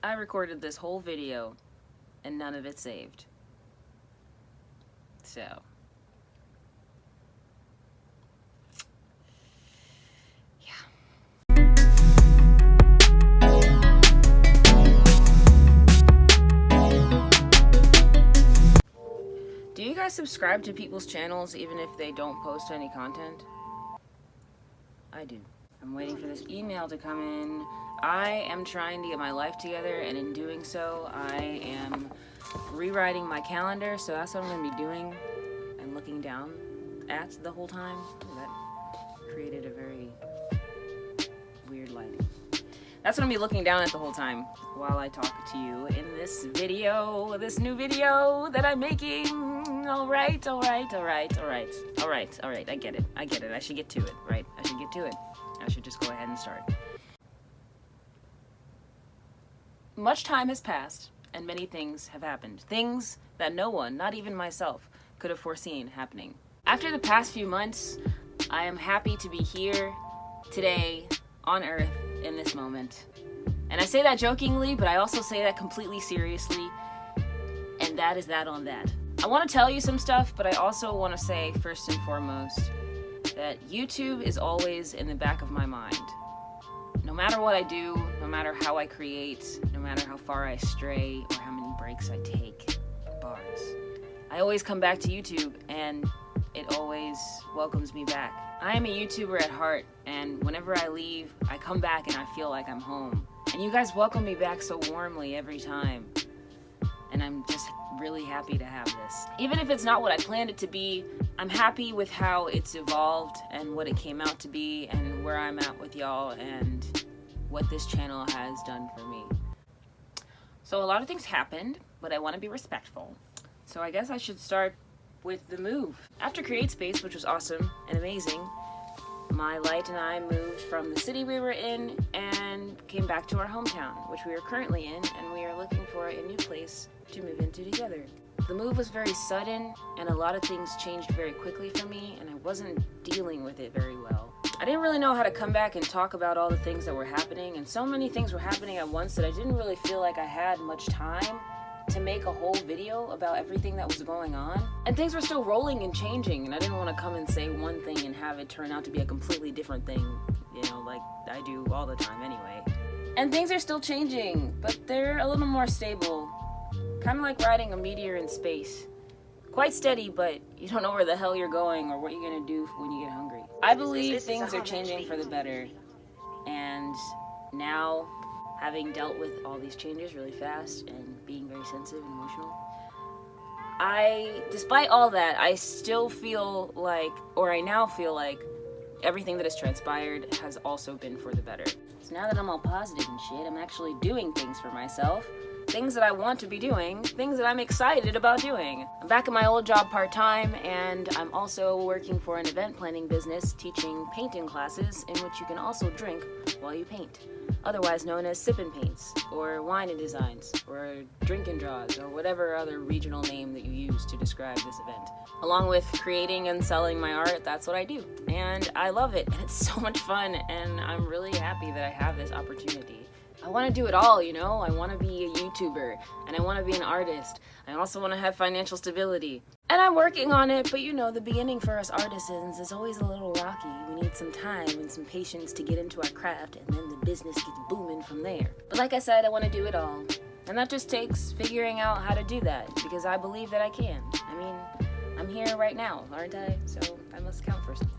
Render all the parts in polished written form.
I recorded this whole video and none of it saved. So. Do you guys subscribe to people's channels even if they don't post any content? I do. I'm waiting for this email to come in. I am trying to get my life together, and in doing so, I am rewriting my calendar, so that's what I'm going to be doing and looking down at the whole time. That created a very weird lighting. That's what I'm going to be looking down at the whole time while I talk to you in this video, this new video that I'm making. All right. I get it. I should get to it, right? I should get to it. I should just go ahead and start. Much time has passed, and many things have happened. Things that no one, not even myself, could have foreseen happening. After the past few months, I am happy to be here today on Earth in this moment. And I say that jokingly, but I also say that completely seriously. And that is that on that. I want to tell you some stuff, but I also want to say first and foremost that YouTube is always in the back of my mind. No matter what I do, no matter how I create, no matter how far I stray or how many breaks I take, bars, I always come back to YouTube and it always welcomes me back. I am a YouTuber at heart, and whenever I leave, I come back and I feel like I'm home. And you guys welcome me back so warmly every time. And I'm just really happy to have this. Even if it's not what I planned it to be, I'm happy with how it's evolved and what it came out to be and where I'm at with y'all and what this channel has done for me. So a lot of things happened, but I want to be respectful. So I guess I should start with the move. After CreateSpace, which was awesome and amazing, my light and I moved from the city we were in and came back to our hometown, which we are currently in, and we are looking for a new place to move into together. The move was very sudden, and a lot of things changed very quickly for me, and I wasn't dealing with it very well. I didn't really know how to come back and talk about all the things that were happening, and so many things were happening at once that I didn't really feel like I had much time to make a whole video about everything that was going on. And things were still rolling and changing, and I didn't want to come and say one thing and have it turn out to be a completely different thing, you know, like I do all the time anyway. And things are still changing, but they're a little more stable. Kind of like riding a meteor in space. Quite steady, but you don't know where the hell you're going or what you're gonna do when you get hungry. I believe things are changing for the better, and now, having dealt with all these changes really fast and being very sensitive and emotional, despite all that, I still feel like, or I now feel like, everything that has transpired has also been for the better. So now that I'm all positive and shit, I'm actually doing things for myself. Things that I want to be doing, things that I'm excited about doing. I'm back at my old job part-time, and I'm also working for an event planning business teaching painting classes in which you can also drink while you paint, otherwise known as sip and paints, or wine and designs, or drink and draws, or whatever other regional name that you use to describe this event. Along with creating and selling my art, that's what I do, and I love it, and it's so much fun, and I'm really happy that I have this opportunity. I want to do it all, you know? I want to be a YouTuber, and I want to be an artist. I also want to have financial stability. And I'm working on it, but you know, the beginning for us artisans is always a little rocky. We need some time and some patience to get into our craft, and then the business gets booming from there. But like I said, I want to do it all. And that just takes figuring out how to do that, because I believe that I can. I mean, I'm here right now, aren't I? So I must count for something.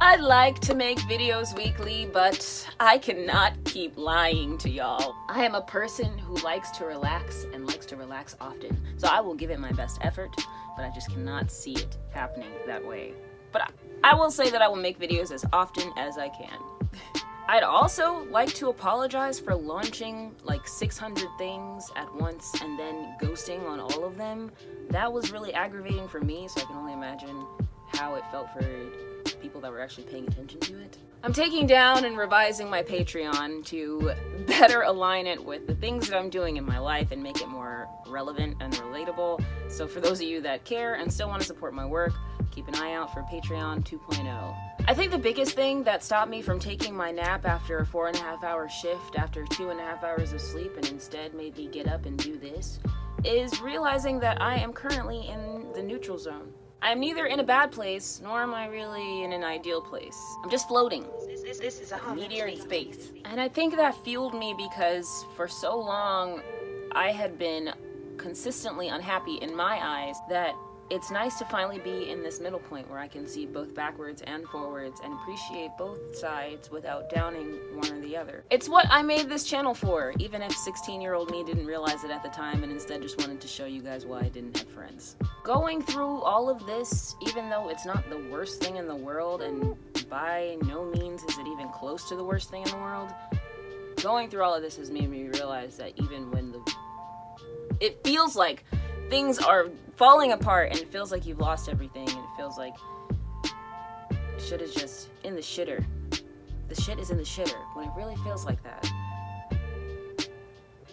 I'd like to make videos weekly, but I cannot keep lying to y'all. I am a person who likes to relax and likes to relax often, so I will give it my best effort, but I just cannot see it happening that way. But I will say that I will make videos as often as I can. I'd also like to apologize for launching like 600 things at once and then ghosting on all of them. That was really aggravating for me, so I can only imagine how it felt for people that were actually paying attention to it. I'm taking down and revising my Patreon to better align it with the things that I'm doing in my life and make it more relevant and relatable. So for those of you that care and still want to support my work, keep an eye out for Patreon 2.0. I think the biggest thing that stopped me from taking my nap after a 4.5-hour shift after 2.5 hours of sleep and instead made me get up and do this is realizing that I am currently in the neutral zone. I am neither in a bad place, nor am I really in an ideal place. I'm just floating. This is a meteor in space. And I think that fueled me because for so long, I had been consistently unhappy in my eyes that it's nice to finally be in this middle point where I can see both backwards and forwards and appreciate both sides without downing one or the other. It's what I made this channel for, even if 16-year-old me didn't realize it at the time and instead just wanted to show you guys why I didn't have friends. Going through all of this, even though it's not the worst thing in the world, and by no means is it even close to the worst thing in the world, going through all of this has made me realize that even when it feels like things are falling apart and it feels like you've lost everything and it feels like shit is just in the shitter. The shit is in the shitter. When it really feels like that,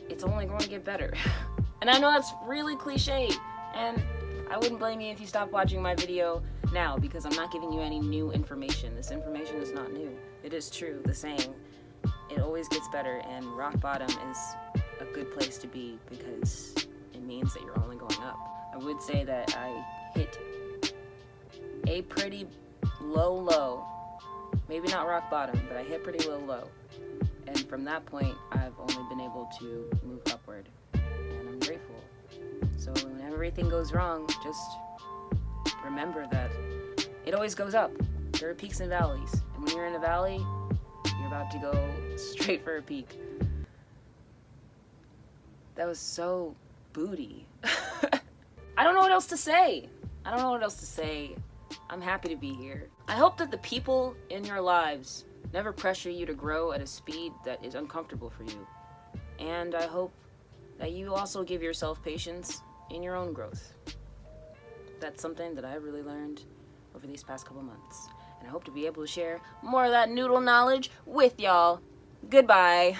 it's only going to get better. And I know that's really cliche, and I wouldn't blame you if you stopped watching my video now because I'm not giving you any new information. This information is not new. It is true, the saying, it always gets better, and rock bottom is a good place to be because it means that you're only going up. I would say that I hit a pretty low. Maybe not rock bottom, but I hit pretty low. And from that point, I've only been able to move upward. And I'm grateful. So when everything goes wrong, just remember that it always goes up. There are peaks and valleys. And when you're in a valley, you're about to go straight for a peak. That was so booty. I don't know what else to say. I'm happy to be here. I hope that the people in your lives never pressure you to grow at a speed that is uncomfortable for you. And I hope that you also give yourself patience in your own growth. That's something that I really learned over these past couple months. And I hope to be able to share more of that noodle knowledge with y'all. Goodbye.